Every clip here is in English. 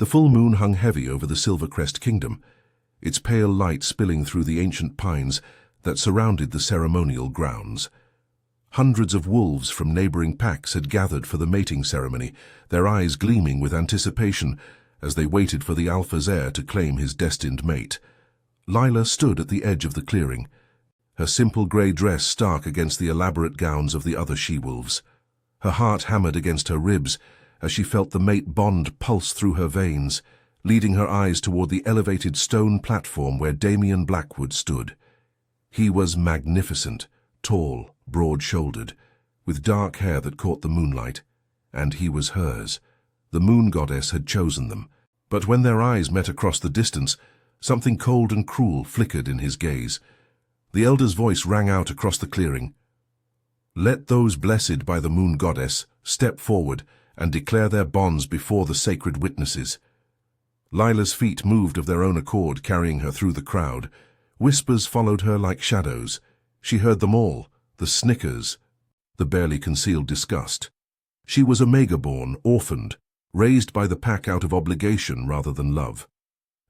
The full moon hung heavy over the Silvercrest kingdom, its pale light spilling through the ancient pines that surrounded the ceremonial grounds. Hundreds of wolves from neighboring packs had gathered for the mating ceremony, their eyes gleaming with anticipation as they waited for the Alpha's heir to claim his destined mate. Lila stood at the edge of the clearing, her simple grey dress stark against the elaborate gowns of the other she-wolves. Her heart hammered against her ribs as she felt the mate bond pulse through her veins, leading her eyes toward the elevated stone platform where Damian Blackwood stood. He was magnificent, tall, broad-shouldered, with dark hair that caught the moonlight, and he was hers. The moon goddess had chosen them, but when their eyes met across the distance, something cold and cruel flickered in his gaze. The elder's voice rang out across the clearing. "Let those blessed by the moon goddess step forward and declare their bonds before the sacred witnesses." Lila's feet moved of their own accord, carrying her through the crowd. Whispers followed her like shadows. She heard them all, the snickers, the barely concealed disgust. She was Omega-born, orphaned, raised by the pack out of obligation rather than love.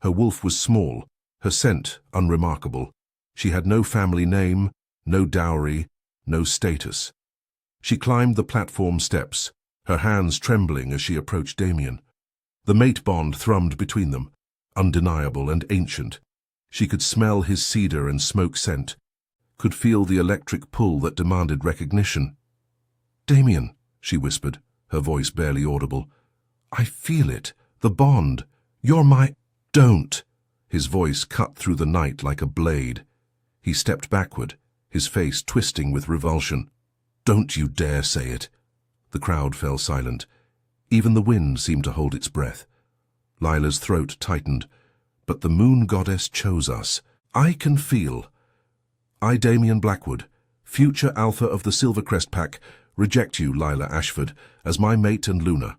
Her wolf was small, her scent unremarkable. She had no family name, no dowry, no status. She climbed the platform steps, her hands trembling as she approached Damian. The mate bond thrummed between them, undeniable and ancient. She could smell his cedar and smoke scent, could feel the electric pull that demanded recognition. "Damian," she whispered, her voice barely audible. "I feel it, the bond. You're my—" "Don't!" His voice cut through the night like a blade. He stepped backward, his face twisting with revulsion. "Don't you dare say it." The crowd fell silent. Even the wind seemed to hold its breath. Lila's throat tightened. "But the moon goddess chose us. I can feel. I, Damian Blackwood, future alpha of the Silvercrest pack, reject you, Lila Ashford, as my mate and Luna."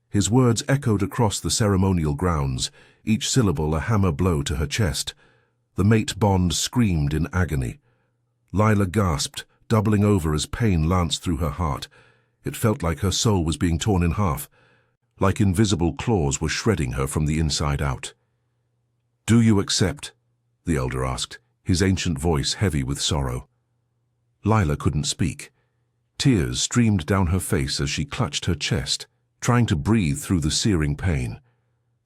His words echoed across the ceremonial grounds, each syllable a hammer blow to her chest. The mate bond screamed in agony. Lila gasped, doubling over as pain lanced through her heart. It felt like her soul was being torn in half, like invisible claws were shredding her from the inside out. "Do you accept?" the elder asked, his ancient voice heavy with sorrow. Lila couldn't speak. Tears streamed down her face as she clutched her chest, trying to breathe through the searing pain.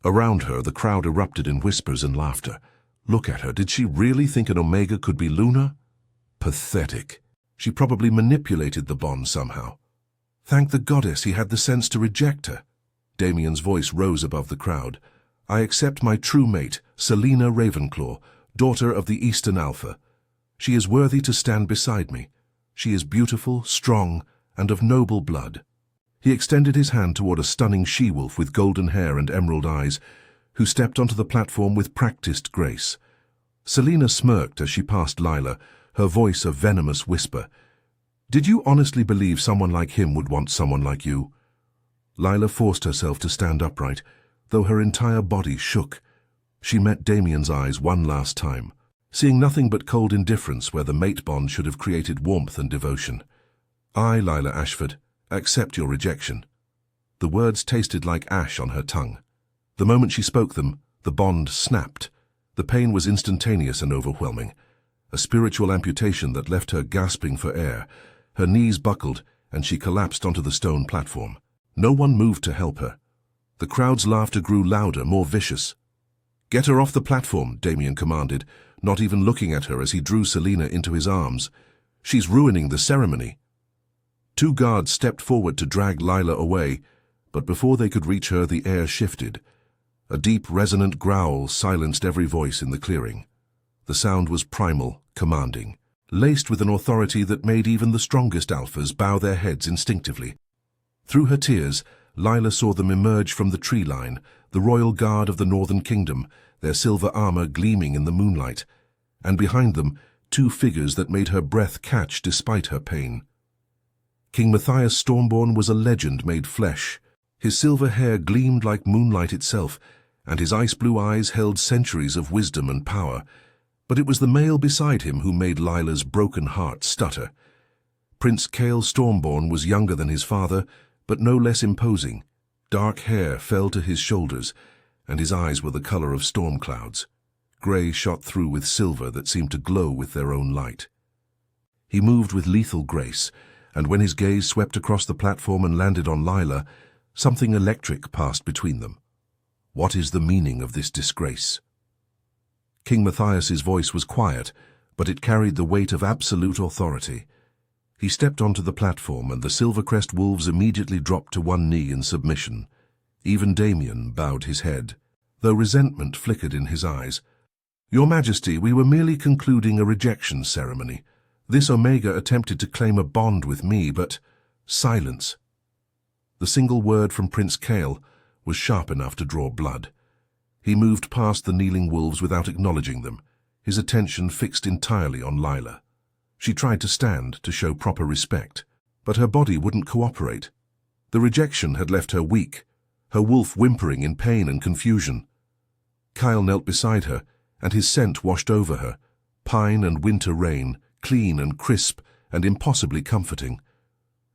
Around her, the crowd erupted in whispers and laughter. Look at her. Did she really think an Omega could be Luna? Pathetic. She probably manipulated the bond somehow. Thank the goddess he had the sense to reject her. Damian's voice rose above the crowd. "I accept my true mate, Selena Ravenclaw, daughter of the Eastern Alpha. She is worthy to stand beside me. She is beautiful, strong, and of noble blood." He extended his hand toward a stunning she-wolf with golden hair and emerald eyes, who stepped onto the platform with practiced grace. Selena smirked as she passed Lila, her voice a venomous whisper. "Did you honestly believe someone like him would want someone like you?" Lila forced herself to stand upright, though her entire body shook. She met Damian's eyes one last time, seeing nothing but cold indifference where the mate bond should have created warmth and devotion. "I, Lila Ashford, accept your rejection." The words tasted like ash on her tongue. The moment she spoke them, the bond snapped. The pain was instantaneous and overwhelming, a spiritual amputation that left her gasping for air. Her knees buckled, and she collapsed onto the stone platform. No one moved to help her. The crowd's laughter grew louder, more vicious. "Get her off the platform," Damian commanded, not even looking at her as he drew Selena into his arms. "She's ruining the ceremony." Two guards stepped forward to drag Lila away, but before they could reach her, the air shifted. A deep, resonant growl silenced every voice in the clearing. The sound was primal, commanding, laced with an authority that made even the strongest alphas bow their heads instinctively. Through her tears, Lila saw them emerge from the tree line, the royal guard of the Northern Kingdom, their silver armor gleaming in the moonlight, and behind them, two figures that made her breath catch despite her pain. King Matthias Stormborn was a legend made flesh. His silver hair gleamed like moonlight itself, and his ice-blue eyes held centuries of wisdom and power. But it was the male beside him who made Lila's broken heart stutter. Prince Cale Stormborn was younger than his father, but no less imposing, dark hair fell to his shoulders, and his eyes were the color of storm clouds. Grey shot through with silver that seemed to glow with their own light. He moved with lethal grace, and when his gaze swept across the platform and landed on Lila, something electric passed between them. What is the meaning of this disgrace? King Matthias's voice was quiet, but it carried the weight of absolute authority. He stepped onto the platform, and the Silvercrest wolves immediately dropped to one knee in submission. Even Damien bowed his head, though resentment flickered in his eyes. "Your Majesty, we were merely concluding a rejection ceremony. This Omega attempted to claim a bond with me, but—" Silence. The single word from Prince Kael was sharp enough to draw blood. He moved past the kneeling wolves without acknowledging them, his attention fixed entirely on Lila. She tried to stand to show proper respect, but her body wouldn't cooperate. The rejection had left her weak, her wolf whimpering in pain and confusion. Kael knelt beside her, and his scent washed over her, pine and winter rain, clean and crisp and impossibly comforting.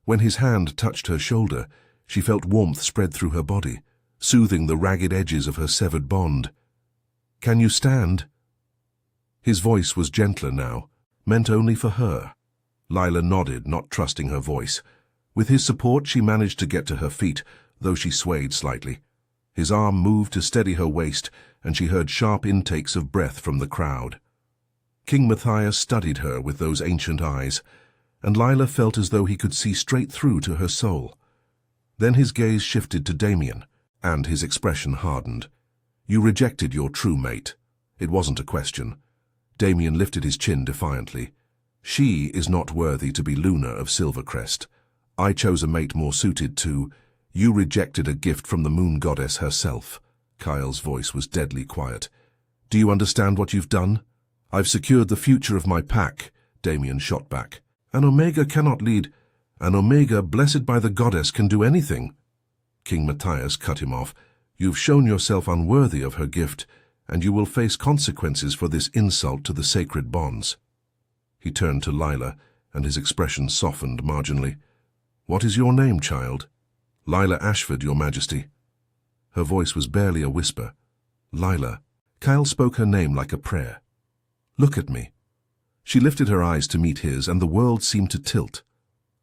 When his hand touched her shoulder, she felt warmth spread through her body, soothing the ragged edges of her severed bond. "Can you stand?" His voice was gentler now, meant only for her. Lila nodded, not trusting her voice. With his support, she managed to get to her feet, though she swayed slightly. His arm moved to steady her waist, and she heard sharp intakes of breath from the crowd. King Matthias studied her with those ancient eyes, and Lila felt as though he could see straight through to her soul. Then his gaze shifted to Damien, and his expression hardened. "You rejected your true mate." It wasn't a question. Damien lifted his chin defiantly. "She is not worthy to be Luna of Silvercrest. I chose a mate more suited to—" "You rejected a gift from the moon goddess herself." Kael's voice was deadly quiet. "Do you understand what you've done?" "I've secured the future of my pack," Damien shot back. "An Omega cannot lead—" "An Omega blessed by the goddess can do anything." King Matthias cut him off. "You've shown yourself unworthy of her gift, and you will face consequences for this insult to the sacred bonds." He turned to Lila, and his expression softened marginally. "What is your name, child?" "Lila Ashford, Your Majesty." Her voice was barely a whisper. "Lila." Kael spoke her name like a prayer. "Look at me." She lifted her eyes to meet his, and the world seemed to tilt.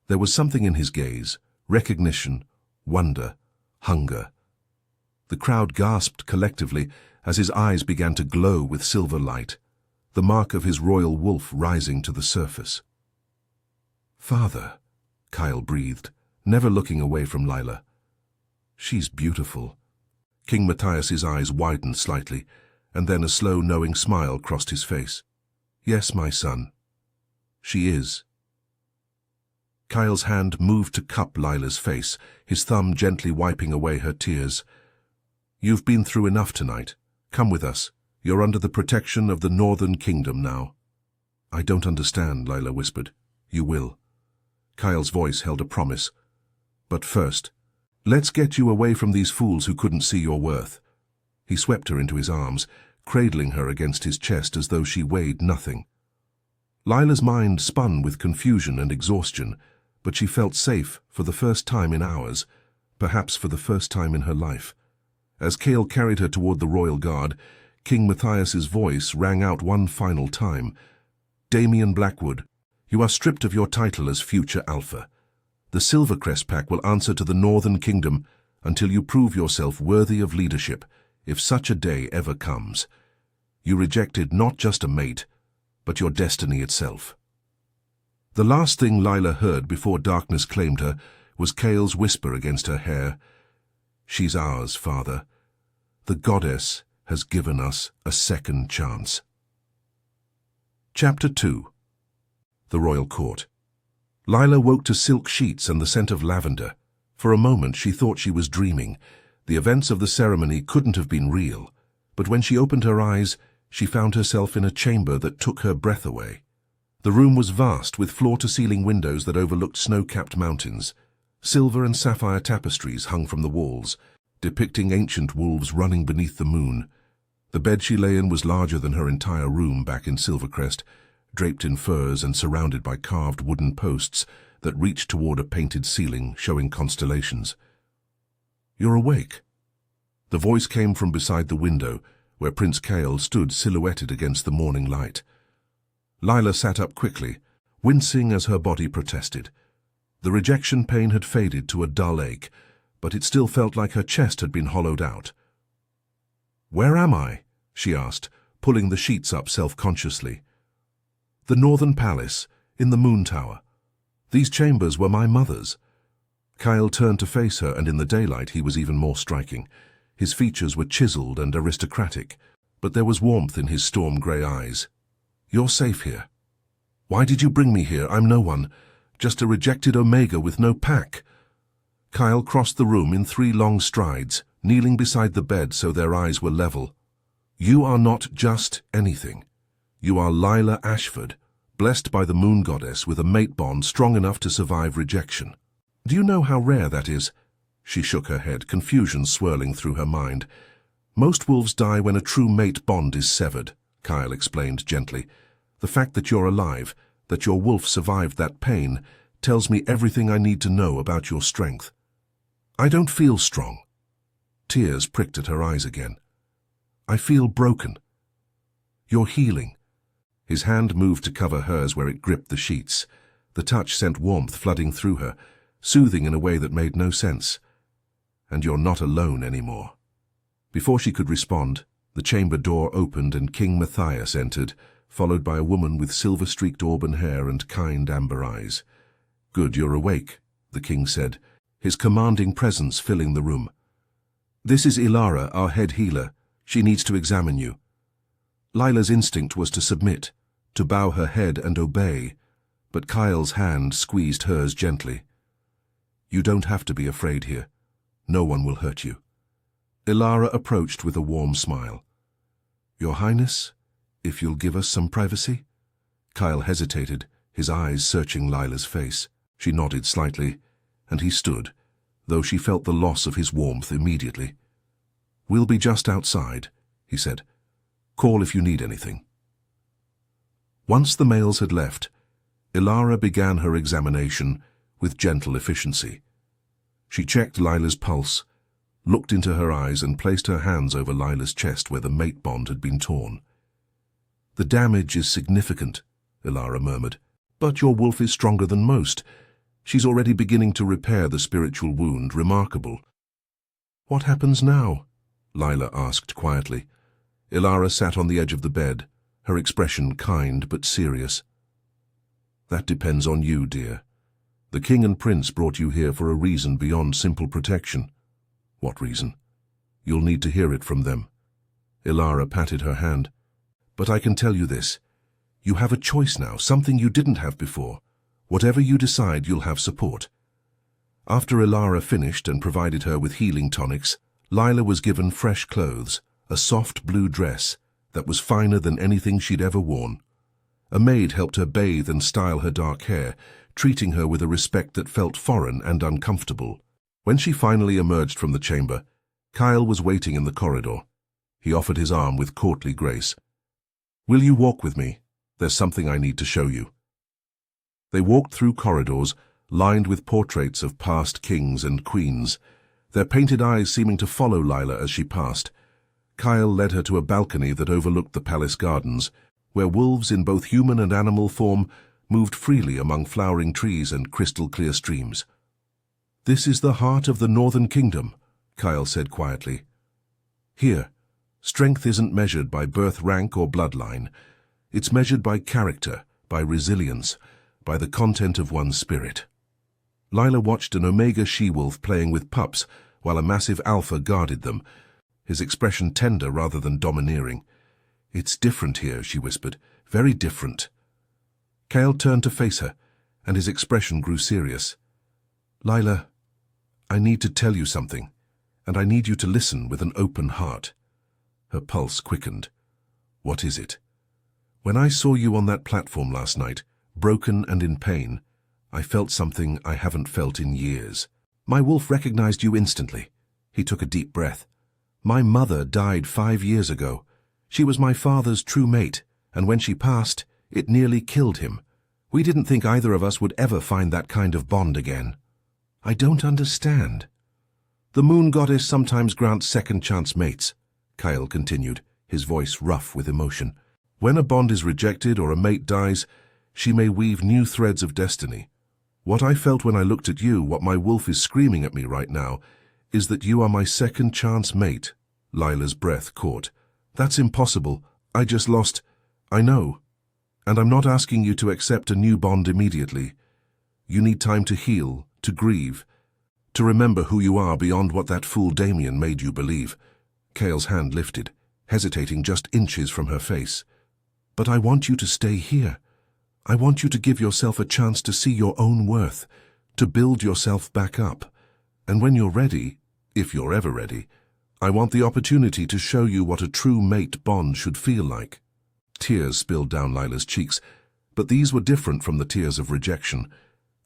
There was something in his gaze, recognition, wonder, hunger. The crowd gasped collectively as his eyes began to glow with silver light, the mark of his royal wolf rising to the surface. "Father," Kael breathed, never looking away from Lila. "She's beautiful." King Matthias's eyes widened slightly, and then a slow, knowing smile crossed his face. "Yes, my son. She is." Kael's hand moved to cup Lila's face, his thumb gently wiping away her tears. "You've been through enough tonight. Come with us. You're under the protection of the Northern Kingdom now." "I don't understand," Lila whispered. "You will." Kael's voice held a promise. "But first, let's get you away from these fools who couldn't see your worth." He swept her into his arms, cradling her against his chest as though she weighed nothing. Lila's mind spun with confusion and exhaustion, but she felt safe for the first time in hours, perhaps for the first time in her life. As Kael carried her toward the royal guard, King Matthias's voice rang out one final time. "Damien Blackwood, you are stripped of your title as future Alpha. The Silvercrest Pack will answer to the Northern Kingdom until you prove yourself worthy of leadership, if such a day ever comes. You rejected not just a mate, but your destiny itself." The last thing Lila heard before darkness claimed her was Kael's whisper against her hair. "She's ours, Father. The goddess has given us a second chance." Chapter 2. The Royal Court. Lila woke to silk sheets and the scent of lavender. For a moment she thought she was dreaming. The events of the ceremony couldn't have been real. But when she opened her eyes, she found herself in a chamber that took her breath away. The room was vast, with floor-to-ceiling windows that overlooked snow-capped mountains. Silver and sapphire tapestries hung from the walls, depicting ancient wolves running beneath the moon. The bed she lay in was larger than her entire room back in Silvercrest, draped in furs and surrounded by carved wooden posts that reached toward a painted ceiling showing constellations. You're awake." The voice came from beside the window, where Prince Kael stood silhouetted against the morning light. Lila sat up quickly, wincing as her body protested. The rejection pain had faded to a dull ache, but it still felt like her chest had been hollowed out. "Where am I?" she asked, pulling the sheets up self-consciously. "The Northern Palace, in the Moon Tower. These chambers were my mother's." Kael turned to face her, and in the daylight he was even more striking. His features were chiseled and aristocratic, but there was warmth in his storm-grey eyes. "You're safe here." "Why did you bring me here? I'm no one. Just a rejected Omega with no pack." Kael crossed the room in 3 long strides, kneeling beside the bed so their eyes were level. "You are not just anything. You are Lila Ashford, blessed by the Moon Goddess with a mate bond strong enough to survive rejection. Do you know how rare that is?" She shook her head, confusion swirling through her mind. "Most wolves die when a true mate bond is severed," Kael explained gently. "The fact that you're alive, that your wolf survived that pain, tells me everything I need to know about your strength." "I don't feel strong." Tears pricked at her eyes again. "I feel broken." "You're healing." His hand moved to cover hers where it gripped the sheets. The touch sent warmth flooding through her, soothing in a way that made no sense. "And you're not alone anymore." Before she could respond, the chamber door opened and King Matthias entered, followed by a woman with silver-streaked auburn hair and kind amber eyes. "Good, you're awake," the king said, his commanding presence filling the room. "This is Ilara, our head healer. She needs to examine you." Lila's instinct was to submit, to bow her head and obey, but Kael's hand squeezed hers gently. "You don't have to be afraid here. No one will hurt you." Ilara approached with a warm smile. "Your Highness, if you'll give us some privacy?" Kael hesitated, his eyes searching Lila's face. She nodded slightly, and he stood, though she felt the loss of his warmth immediately. "We'll be just outside," he said. "Call if you need anything." Once the males had left, Ilara began her examination with gentle efficiency. She checked Lila's pulse, looked into her eyes and placed her hands over Lila's chest where the mate bond had been torn. "The damage is significant," Ilara murmured, "but your wolf is stronger than most. She's already beginning to repair the spiritual wound. Remarkable." "What happens now?" Lila asked quietly. Ilara sat on the edge of the bed, her expression kind but serious. "That depends on you, dear. The king and prince brought you here for a reason beyond simple protection." "What reason?" "You'll need to hear it from them." Ilara patted her hand. "But I can tell you this. You have a choice now, something you didn't have before. Whatever you decide, you'll have support." After Ilara finished and provided her with healing tonics, Lila was given fresh clothes, a soft blue dress that was finer than anything she'd ever worn. A maid helped her bathe and style her dark hair, treating her with a respect that felt foreign and uncomfortable. When she finally emerged from the chamber, Kael was waiting in the corridor. He offered his arm with courtly grace. "Will you walk with me? There's something I need to show you." They walked through corridors lined with portraits of past kings and queens, their painted eyes seeming to follow Lila as she passed. Kael led her to a balcony that overlooked the palace gardens, where wolves in both human and animal form moved freely among flowering trees and crystal-clear streams. "This is the heart of the Northern Kingdom," Kael said quietly. "Here, strength isn't measured by birth rank or bloodline. It's measured by character, by resilience, by the content of one's spirit." Lila watched an Omega she-wolf playing with pups while a massive alpha guarded them, his expression tender rather than domineering. "It's different here," she whispered. "Very different." Kael turned to face her, and his expression grew serious. "Lila, I need to tell you something, and I need you to listen with an open heart." Her pulse quickened. "What is it?" "When I saw you on that platform last night, broken and in pain, I felt something I haven't felt in years. My wolf recognized you instantly." He took a deep breath. "My mother died 5 years ago. She was my father's true mate, and when she passed, it nearly killed him. We didn't think either of us would ever find that kind of bond again." "I don't understand." The moon goddess sometimes grants second-chance mates, Kyle continued, his voice rough with emotion. When a bond is rejected or a mate dies, she may weave new threads of destiny. What I felt when I looked at you, what my wolf is screaming at me right now, is that you are my second-chance mate. Lila's breath caught. That's impossible. I just lost. I know. And I'm not asking you to accept a new bond immediately. You need time to heal, to grieve, to remember who you are beyond what that fool Damien made you believe. Kale's hand lifted, hesitating just inches from her face. But I want you to stay here. I want you to give yourself a chance to see your own worth, to build yourself back up. And when you're ready, if you're ever ready, I want the opportunity to show you what a true mate bond should feel like. Tears spilled down Lila's cheeks, but these were different from the tears of rejection.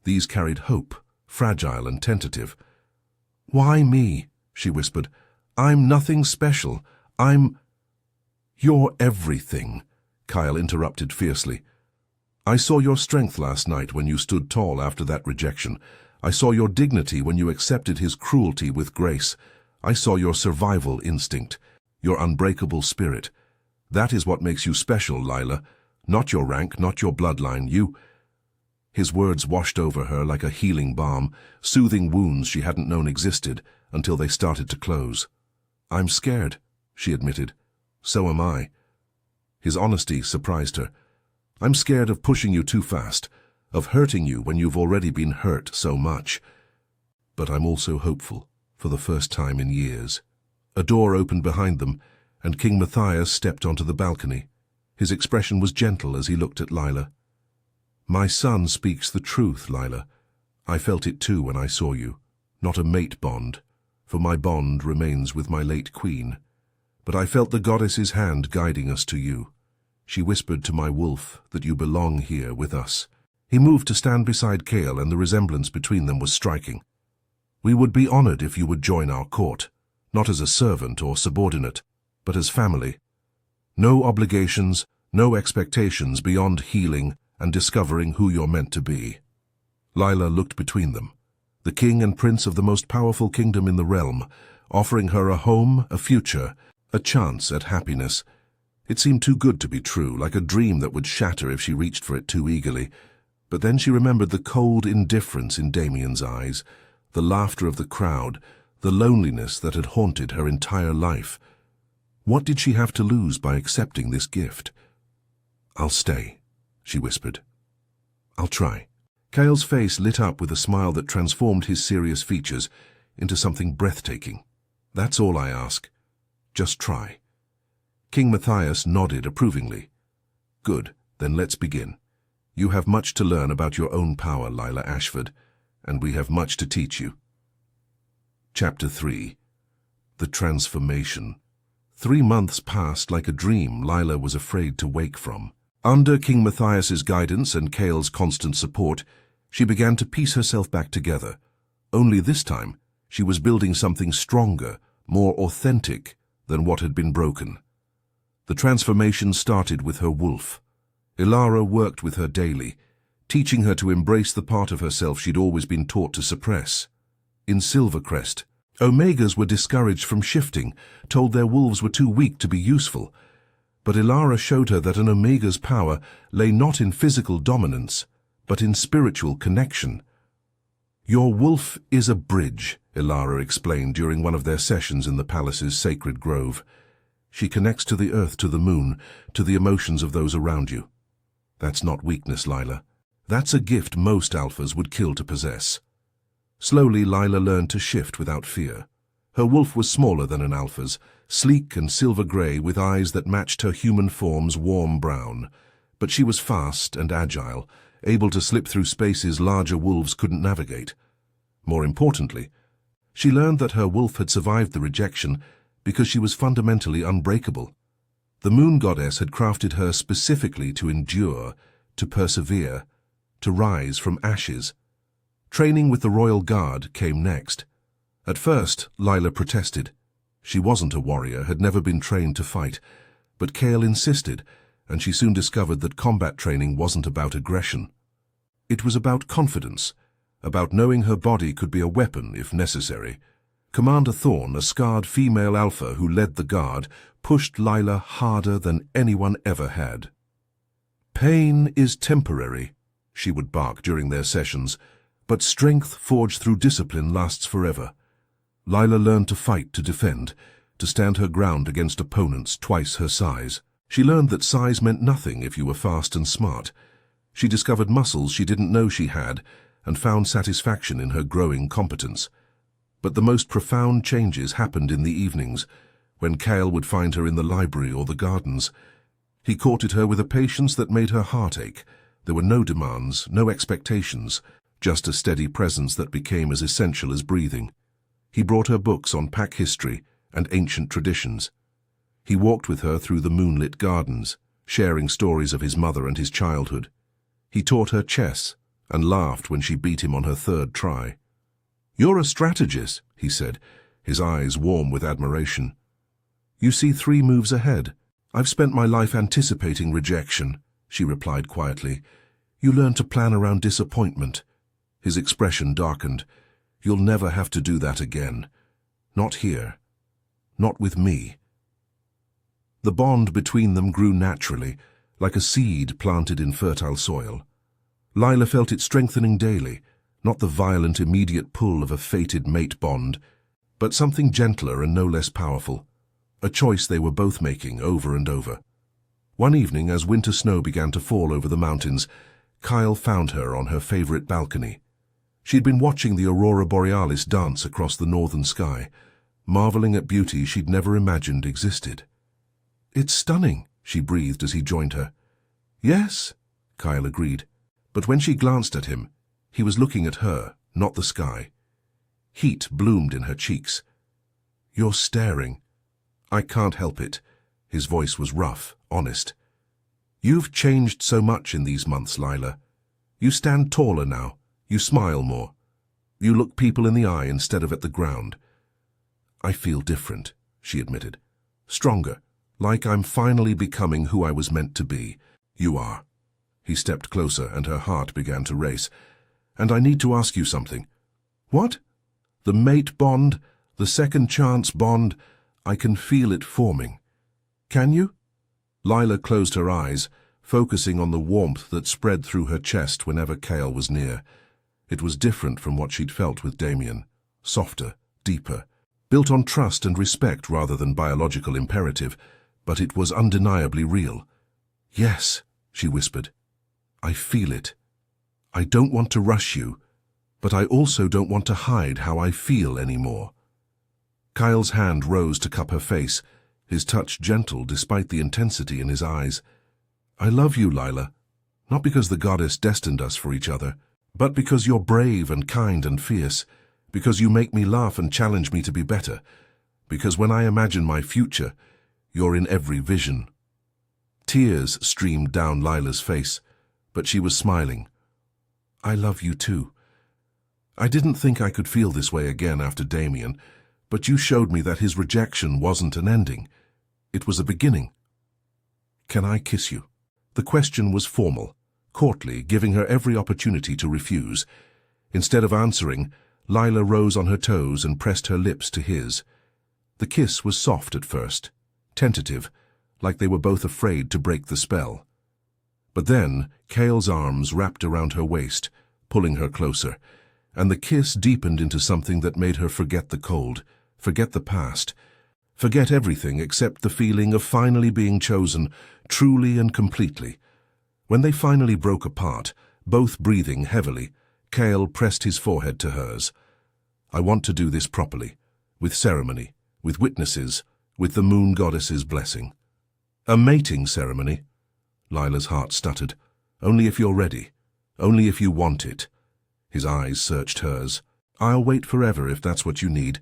These carried hope, fragile and tentative. Why me? She whispered. I'm nothing special. You're everything, Kyle interrupted fiercely. I saw your strength last night when you stood tall after that rejection. I saw your dignity when you accepted his cruelty with grace. I saw your survival instinct, your unbreakable spirit. That is what makes you special, Lila. Not your rank, not your bloodline, you... His words washed over her like a healing balm, soothing wounds she hadn't known existed until they started to close. I'm scared, she admitted. So am I. His honesty surprised her. I'm scared of pushing you too fast, of hurting you when you've already been hurt so much. But I'm also hopeful, for the first time in years. A door opened behind them, and King Matthias stepped onto the balcony. His expression was gentle as he looked at Lila. My son speaks the truth, Lila. I felt it too when I saw you. Not a mate bond, for my bond remains with my late queen. But I felt the goddess's hand guiding us to you. She whispered to my wolf that you belong here with us. He moved to stand beside Kale, and the resemblance between them was striking. We would be honored if you would join our court, not as a servant or subordinate, but as family. No obligations, no expectations beyond healing and discovering who you're meant to be. Lila looked between them, the king and prince of the most powerful kingdom in the realm, offering her a home, a future, a chance at happiness. It seemed too good to be true, like a dream that would shatter if she reached for it too eagerly. But then she remembered the cold indifference in Damien's eyes, the laughter of the crowd, the loneliness that had haunted her entire life. What did she have to lose by accepting this gift? I'll stay, she whispered. I'll try. Kale's face lit up with a smile that transformed his serious features into something breathtaking. That's all I ask. Just try. King Matthias nodded approvingly. Good, then let's begin. You have much to learn about your own power, Lila Ashford, and we have much to teach you. Chapter 3. The Transformation. 3 months passed like a dream Lila was afraid to wake from. Under King Matthias's guidance and Kale's constant support, she began to piece herself back together. Only this time, she was building something stronger, more authentic than what had been broken. The transformation started with her wolf. Ilara worked with her daily, teaching her to embrace the part of herself she'd always been taught to suppress. In Silvercrest, Omegas were discouraged from shifting, told their wolves were too weak to be useful. But Ilara showed her that an Omega's power lay not in physical dominance, but in spiritual connection. Your wolf is a bridge, Ilara explained during one of their sessions in the palace's sacred grove. She connects to the earth, to the moon, to the emotions of those around you. That's not weakness, Lila. That's a gift most alphas would kill to possess. Slowly, Lila learned to shift without fear. Her wolf was smaller than an alpha's, sleek and silver-grey with eyes that matched her human form's warm brown. But she was fast and agile, able to slip through spaces larger wolves couldn't navigate. More importantly, she learned that her wolf had survived the rejection because she was fundamentally unbreakable. The moon goddess had crafted her specifically to endure, to persevere, to rise from ashes. Training with the royal guard came next. At first, Lila protested. She wasn't a warrior, had never been trained to fight, but Kale insisted, and she soon discovered that combat training wasn't about aggression. It was about confidence, about knowing her body could be a weapon if necessary. Commander Thorne, a scarred female alpha who led the guard, pushed Lila harder than anyone ever had. "Pain is temporary," she would bark during their sessions, "but strength forged through discipline lasts forever." Lila learned to fight to defend, to stand her ground against opponents twice her size. She learned that size meant nothing if you were fast and smart. She discovered muscles she didn't know she had and found satisfaction in her growing competence. But the most profound changes happened in the evenings, when Cale would find her in the library or the gardens. He courted her with a patience that made her heart ache. There were no demands, no expectations, just a steady presence that became as essential as breathing. He brought her books on pack history and ancient traditions. He walked with her through the moonlit gardens, sharing stories of his mother and his childhood. He taught her chess and laughed when she beat him on her third try. "You're a strategist," he said, his eyes warm with admiration. "You see 3 moves ahead." "I've spent my life anticipating rejection," she replied quietly. "You learn to plan around disappointment." His expression darkened. "You'll never have to do that again. Not here. Not with me." The bond between them grew naturally, like a seed planted in fertile soil. Lila felt it strengthening daily, not the violent immediate pull of a fated mate bond, but something gentler and no less powerful, a choice they were both making over and over. One evening, as winter snow began to fall over the mountains, Kyle found her on her favorite balcony. She'd been watching the aurora borealis dance across the northern sky, marveling at beauty she'd never imagined existed. "It's stunning," she breathed as he joined her. "Yes," Kyle agreed, but when she glanced at him, he was looking at her, not the sky. Heat bloomed in her cheeks. "You're staring." "I can't help it." His voice was rough, honest. "You've changed so much in these months, Lila. You stand taller now. You smile more. You look people in the eye instead of at the ground." "I feel different," she admitted. "Stronger, like I'm finally becoming who I was meant to be." "You are." He stepped closer and her heart began to race. "And I need to ask you something." "What?" "The mate bond, the second chance bond, I can feel it forming." "Can you?" Lila closed her eyes, focusing on the warmth that spread through her chest whenever Cale was near. It was different from what she'd felt with Damien. Softer, deeper, built on trust and respect rather than biological imperative, but it was undeniably real. "Yes," she whispered. "I feel it. I don't want to rush you, but I also don't want to hide how I feel anymore." Kyle's hand rose to cup her face, his touch gentle despite the intensity in his eyes. "I love you, Lila, not because the goddess destined us for each other, but because you're brave and kind and fierce, because you make me laugh and challenge me to be better, because when I imagine my future, you're in every vision." Tears streamed down Lila's face, but she was smiling. "I love you too. I didn't think I could feel this way again after Damien, but you showed me that his rejection wasn't an ending. It was a beginning. Can I kiss you?" The question was formal, courtly, giving her every opportunity to refuse. Instead of answering, Lila rose on her toes and pressed her lips to his. The kiss was soft at first, tentative, like they were both afraid to break the spell. But then Cale's arms wrapped around her waist, pulling her closer, and the kiss deepened into something that made her forget the cold, forget the past, forget everything except the feeling of finally being chosen, truly and completely. When they finally broke apart, both breathing heavily, Cale pressed his forehead to hers. "I want to do this properly, with ceremony, with witnesses, with the moon goddess's blessing." "A mating ceremony?" Lila's heart stuttered. "Only if you're ready. Only if you want it." His eyes searched hers. "I'll wait forever if that's what you need."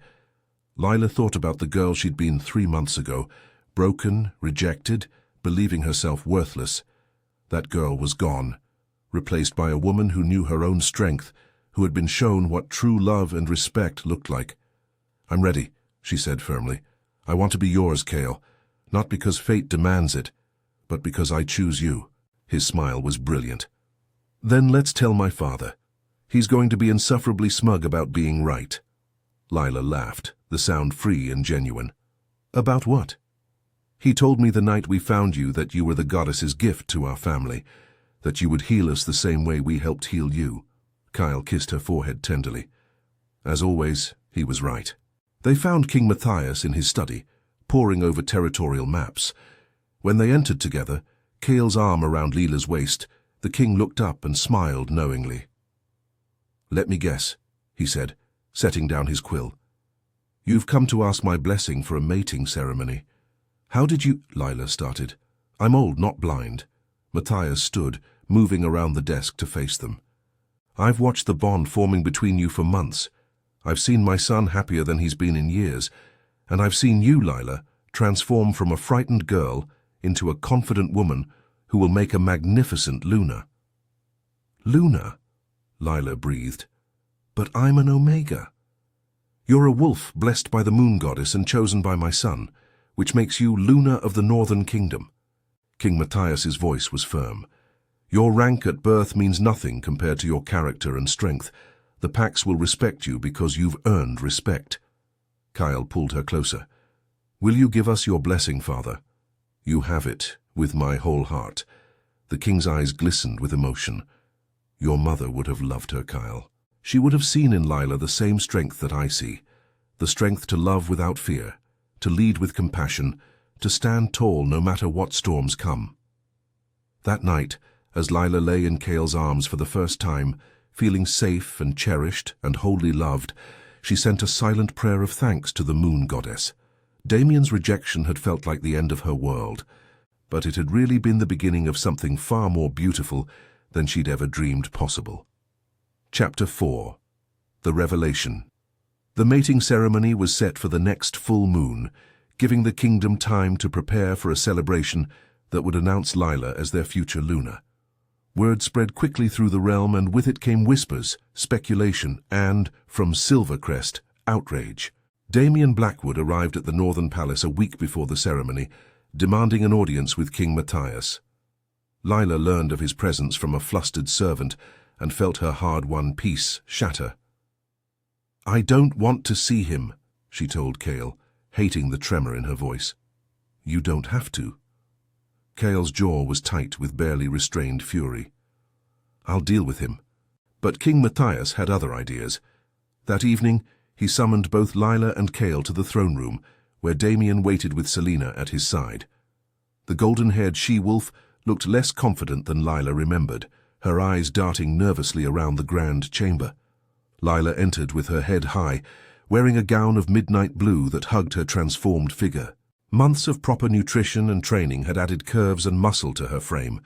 Lila thought about the girl she'd been 3 months ago, broken, rejected, believing herself worthless. That girl was gone, replaced by a woman who knew her own strength, who had been shown what true love and respect looked like. "I'm ready," she said firmly. "I want to be yours, Cale, not because fate demands it, but because I choose you." His smile was brilliant. "Then let's tell my father. He's going to be insufferably smug about being right." Lila laughed, the sound free and genuine. About what? He told me the night we found you that you were the goddess's gift to our family, that you would heal us the same way we helped heal you. Kyle kissed her forehead tenderly. As always, he was right. They found King Matthias in his study, poring over territorial maps. When they entered together, Kale's arm around Leela's waist, the king looked up and smiled knowingly. "Let me guess," he said, setting down his quill. "You've come to ask my blessing for a mating ceremony." "How did you—" Leela started. "I'm old, not blind." Matthias stood, moving around the desk to face them. "I've watched the bond forming between you for months. I've seen my son happier than he's been in years, and I've seen you, Leela, transform from a frightened girl into a confident woman who will make a magnificent Luna." "Luna?" Leela breathed. "But I'm an Omega. You're a wolf blessed by the moon goddess and chosen by my son, which makes you Luna of the Northern Kingdom." King Matthias's voice was firm. "Your rank at birth means nothing compared to your character and strength. The Pax will respect you because you've earned respect." Kyle pulled her closer. "Will you give us your blessing, Father?" "You have it, with my whole heart." The king's eyes glistened with emotion. "Your mother would have loved her, Kyle. She would have seen in Leela the same strength that I see, the strength to love without fear, to lead with compassion, to stand tall no matter what storms come." That night, as Leela lay in Kale's arms for the first time, feeling safe and cherished and wholly loved, she sent a silent prayer of thanks to the moon goddess. Damien's rejection had felt like the end of her world, but it had really been the beginning of something far more beautiful than she'd ever dreamed possible. Chapter 4. The Revelation. The mating ceremony was set for the next full moon, giving the kingdom time to prepare for a celebration that would announce Leela as their future Luna. Word spread quickly through the realm, and with it came whispers, speculation, and, from Silvercrest, outrage. Damien Blackwood arrived at the Northern Palace a week before the ceremony, demanding an audience with King Matthias. Leela learned of his presence from a flustered servant and felt her hard-won peace shatter. "I don't want to see him," she told Kale, hating the tremor in her voice. "You don't have to." Kale's jaw was tight with barely restrained fury. "I'll deal with him." But King Matthias had other ideas. That evening, he summoned both Leela and Kale to the throne room, where Damien waited with Selena at his side. The golden-haired she-wolf looked less confident than Leela remembered, her eyes darting nervously around the grand chamber. Leela entered with her head high, wearing a gown of midnight blue that hugged her transformed figure. Months of proper nutrition and training had added curves and muscle to her frame.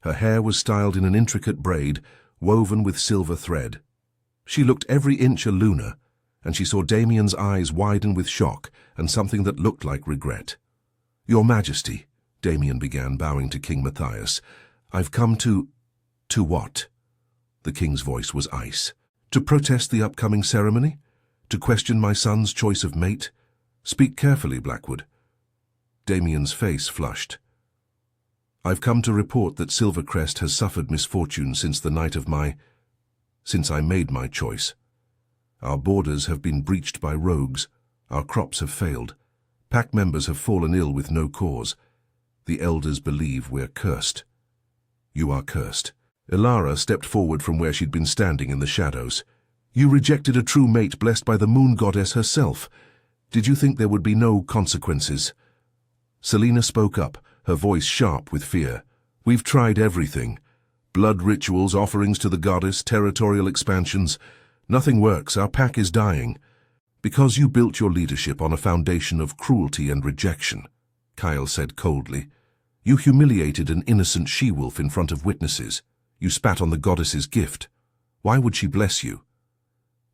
Her hair was styled in an intricate braid, woven with silver thread. She looked every inch a Luna, and she saw Damien's eyes widen with shock and something that looked like regret. "Your Majesty," Damien began, bowing to King Matthias, "I've come to—" "To what?" The king's voice was ice. "To protest the upcoming ceremony? To question my son's choice of mate? Speak carefully, Blackwood." Damien's face flushed. "I've come to report that Silvercrest has suffered misfortune since the night of since I made my choice. Our borders have been breached by rogues, our crops have failed, pack members have fallen ill with no cause. The elders believe we're cursed." "You are cursed." Ilara stepped forward from where she'd been standing in the shadows. "You rejected a true mate blessed by the moon goddess herself. Did you think there would be no consequences?" Selena spoke up, her voice sharp with fear. "We've tried everything. Blood rituals, offerings to the goddess, territorial expansions. Nothing works. Our pack is dying. Because you built your leadership on a foundation of cruelty and rejection," Kyle said coldly. "You humiliated an innocent she-wolf in front of witnesses. You spat on the goddess's gift. Why would she bless you?"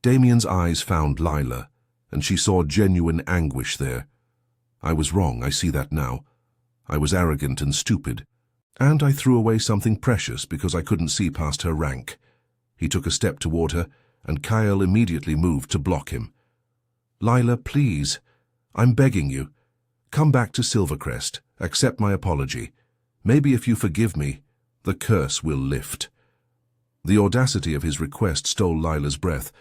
Damien's eyes found Leela, and she saw genuine anguish there. "I was wrong, I see that now. I was arrogant and stupid. And I threw away something precious because I couldn't see past her rank." He took a step toward her, and Kyle immediately moved to block him. "Leela, please. I'm begging you. Come back to Silvercrest. Accept my apology. Maybe if you forgive me, the curse will lift." The audacity of his request stole Leela's breath.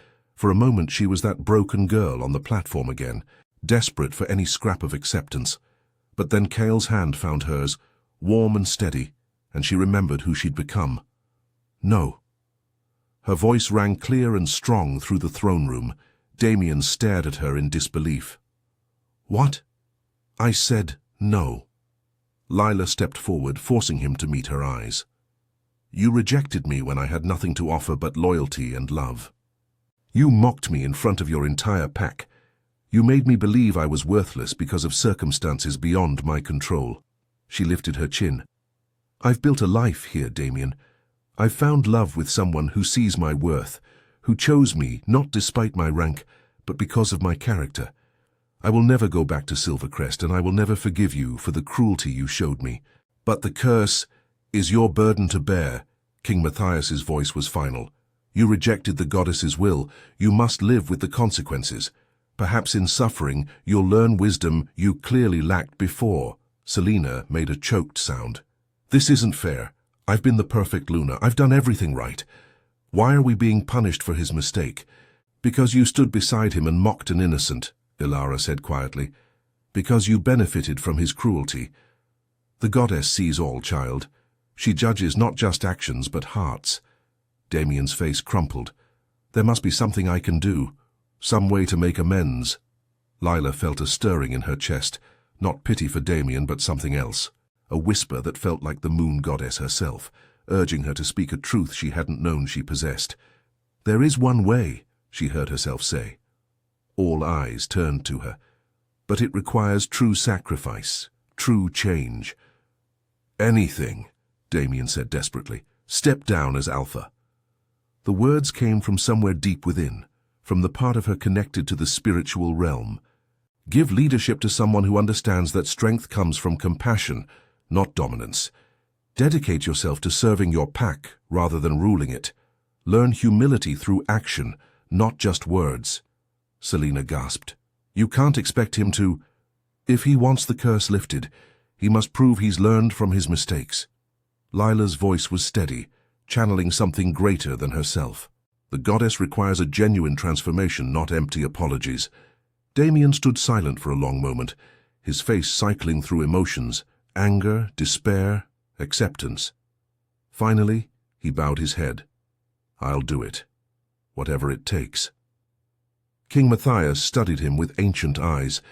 For a moment she was that broken girl on the platform again, desperate for any scrap of acceptance. But then Cale's hand found hers, warm and steady, and she remembered who she'd become. No. Her voice rang clear and strong through the throne room. Damien stared at her in disbelief. What? I said no. Lila stepped forward, forcing him to meet her eyes. You rejected me when I had nothing to offer but loyalty and love. You mocked me in front of your entire pack. You made me believe I was worthless because of circumstances beyond my control. She lifted her chin. I've built a life here, Damien. I've found love with someone who sees my worth, who chose me not despite my rank, but because of my character. I will never go back to Silvercrest, and I will never forgive you for the cruelty you showed me. But the curse is your burden to bear. King Matthias's voice was final. You rejected the goddess's will. You must live with the consequences. Perhaps in suffering, you'll learn wisdom you clearly lacked before. Selena made a choked sound. This isn't fair. I've been the perfect Luna. I've done everything right. Why are we being punished for his mistake? Because you stood beside him and mocked an innocent, Ilara said quietly. Because you benefited from his cruelty. The goddess sees all, child. She judges not just actions, but hearts. Damien's face crumpled. There must be something I can do. Some way to make amends. Lila felt a stirring in her chest. Not pity for Damien, but something else. A whisper that felt like the moon goddess herself, urging her to speak a truth she hadn't known she possessed. There is one way, she heard herself say. All eyes turned to her. But it requires true sacrifice, true change. Anything, Damien said desperately. Step down as Alpha. The words came from somewhere deep within, from the part of her connected to the spiritual realm. Give leadership to someone who understands that strength comes from compassion, not dominance. Dedicate yourself to serving your pack rather than ruling it. Learn humility through action, not just words. Selena gasped. You can't expect him to... If he wants the curse lifted, he must prove he's learned from his mistakes. Lila's voice was steady, channeling something greater than herself. The goddess requires a genuine transformation, not empty apologies. Damien stood silent for a long moment, his face cycling through emotions, anger, despair, acceptance. Finally, he bowed his head. I'll do it, whatever it takes. King Matthias studied him with ancient eyes.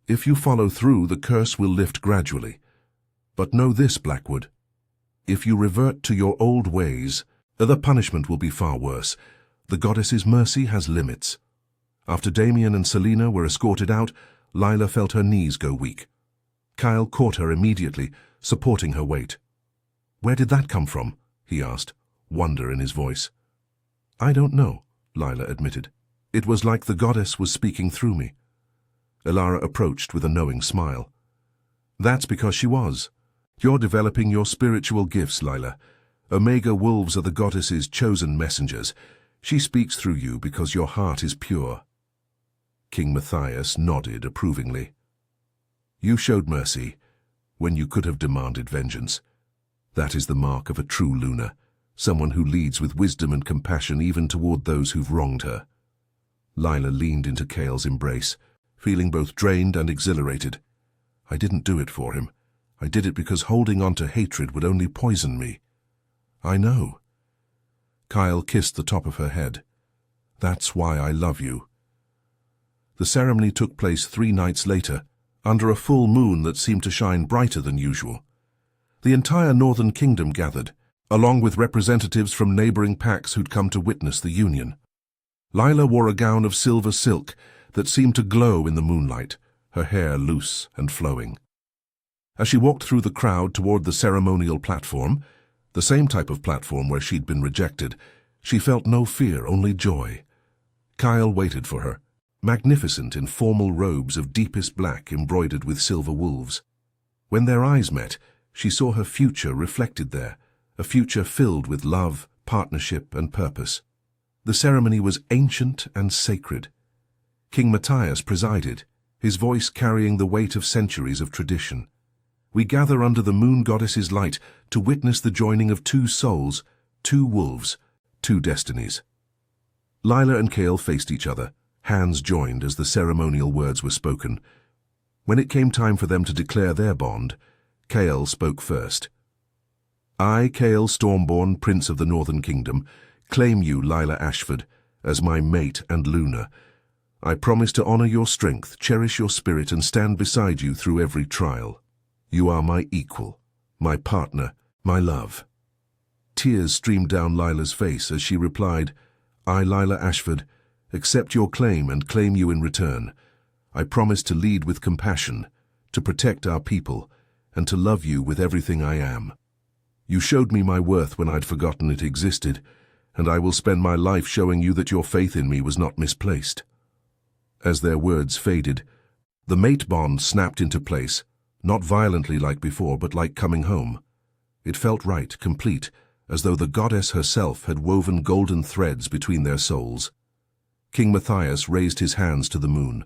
If you follow through, the curse will lift gradually. But know this, Blackwood. If you revert to your old ways, the punishment will be far worse. The goddess's mercy has limits. After Damien and Selena were escorted out, Lila felt her knees go weak. Kyle caught her immediately, supporting her weight. Where did that come from? He asked, wonder in his voice. I don't know, Lila admitted. It was like the goddess was speaking through me. Ilara approached with a knowing smile. That's because she was. You're developing your spiritual gifts, Lila. Omega wolves are the goddess's chosen messengers. She speaks through you because your heart is pure. King Matthias nodded approvingly. You showed mercy when you could have demanded vengeance. That is the mark of a true Luna, someone who leads with wisdom and compassion even toward those who've wronged her. Lila leaned into Cale's embrace, feeling both drained and exhilarated. I didn't do it for him. I did it because holding on to hatred would only poison me. I know. Kyle kissed the top of her head. That's why I love you. The ceremony took place 3 nights later, under a full moon that seemed to shine brighter than usual. The entire Northern Kingdom gathered, along with representatives from neighboring packs who'd come to witness the union. Lila wore a gown of silver silk that seemed to glow in the moonlight, her hair loose and flowing. As she walked through the crowd toward the ceremonial platform, the same type of platform where she'd been rejected, she felt no fear, only joy. Kyle waited for her, magnificent in formal robes of deepest black embroidered with silver wolves. When their eyes met, she saw her future reflected there, a future filled with love, partnership, and purpose. The ceremony was ancient and sacred. King Matthias presided, his voice carrying the weight of centuries of tradition. We gather under the moon goddess's light to witness the joining of 2 souls, 2 wolves, 2 destinies. Lila and Kale faced each other, hands joined as the ceremonial words were spoken. When it came time for them to declare their bond, Kale spoke first. I, Kale Stormborn, Prince of the Northern Kingdom, claim you, Lila Ashford, as my mate and Luna. I promise to honor your strength, cherish your spirit, and stand beside you through every trial. You are my equal, my partner, my love. Tears streamed down Lila's face as she replied, I, Lila Ashford, accept your claim and claim you in return. I promise to lead with compassion, to protect our people, and to love you with everything I am. You showed me my worth when I'd forgotten it existed, and I will spend my life showing you that your faith in me was not misplaced. As their words faded, the mate bond snapped into place, not violently like before, but like coming home. It felt right, complete, as though the goddess herself had woven golden threads between their souls. King Matthias raised his hands to the moon.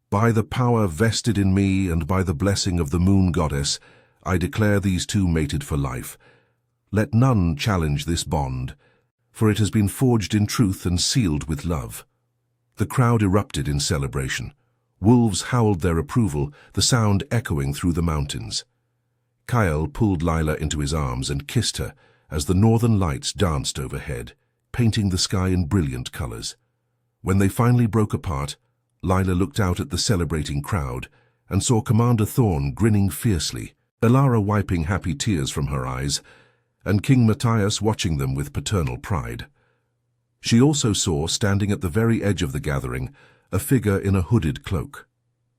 By the power vested in me and by the blessing of the moon goddess, I declare these two mated for life. Let none challenge this bond, for it has been forged in truth and sealed with love. The crowd erupted in celebration. Wolves howled their approval, the sound echoing through the mountains. Kyle pulled Lila into his arms and kissed her as the northern lights danced overhead, painting the sky in brilliant colors. When they finally broke apart, Lila looked out at the celebrating crowd and saw Commander Thorn grinning fiercely, Elara wiping happy tears from her eyes, and King Matthias watching them with paternal pride. She also saw, standing at the very edge of the gathering, a figure in a hooded cloak.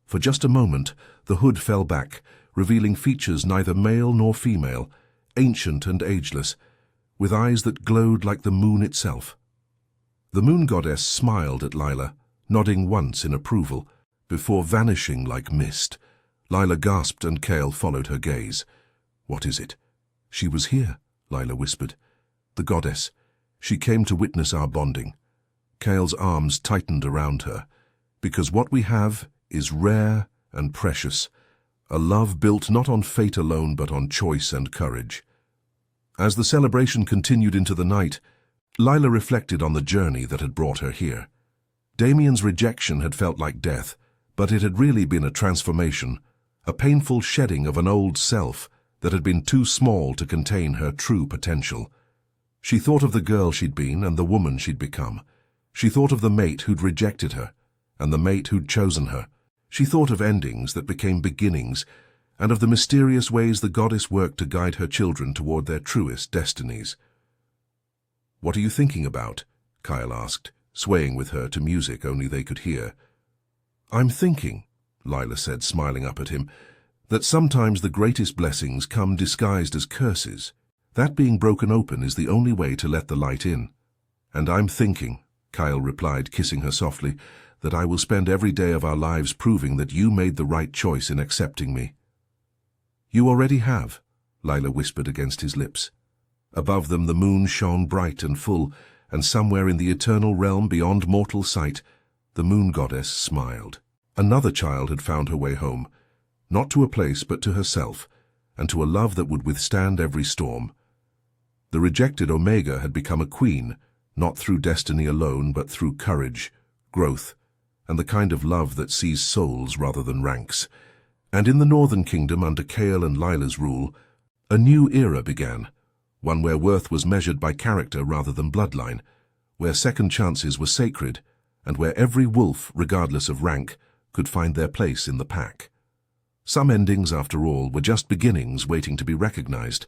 For just a moment, the hood fell back, revealing features neither male nor female, ancient and ageless, with eyes that glowed like the moon itself. The moon goddess smiled at Lila, nodding once in approval, before vanishing like mist. Lila gasped and Kale followed her gaze. What is it? She was here, Lila whispered. The goddess. She came to witness our bonding. Kale's arms tightened around her. Because what we have is rare and precious. A love built not on fate alone but on choice and courage. As the celebration continued into the night, Lila reflected on the journey that had brought her here. Damien's rejection had felt like death, but it had really been a transformation, a painful shedding of an old self that had been too small to contain her true potential. She thought of the girl she'd been and the woman she'd become. She thought of the mate who'd rejected her and the mate who'd chosen her. She thought of endings that became beginnings and of the mysterious ways the goddess worked to guide her children toward their truest destinies. What are you thinking about? Kyle asked, swaying with her to music only they could hear. I'm thinking, Lila said, smiling up at him, that sometimes the greatest blessings come disguised as curses. That being broken open is the only way to let the light in. And I'm thinking, Kyle replied, kissing her softly, that I will spend every day of our lives proving that you made the right choice in accepting me. You already have, Lila whispered against his lips. Above them the moon shone bright and full, and somewhere in the eternal realm beyond mortal sight, the moon goddess smiled. Another child had found her way home, not to a place but to herself, and to a love that would withstand every storm. The rejected Omega had become a queen, not through destiny alone but through courage, growth, and the kind of love that sees souls rather than ranks. And in the Northern Kingdom, under Kale and Lila's rule, a new era began, one where worth was measured by character rather than bloodline, where second chances were sacred, and where every wolf, regardless of rank, could find their place in the pack. Some endings, after all, were just beginnings waiting to be recognized.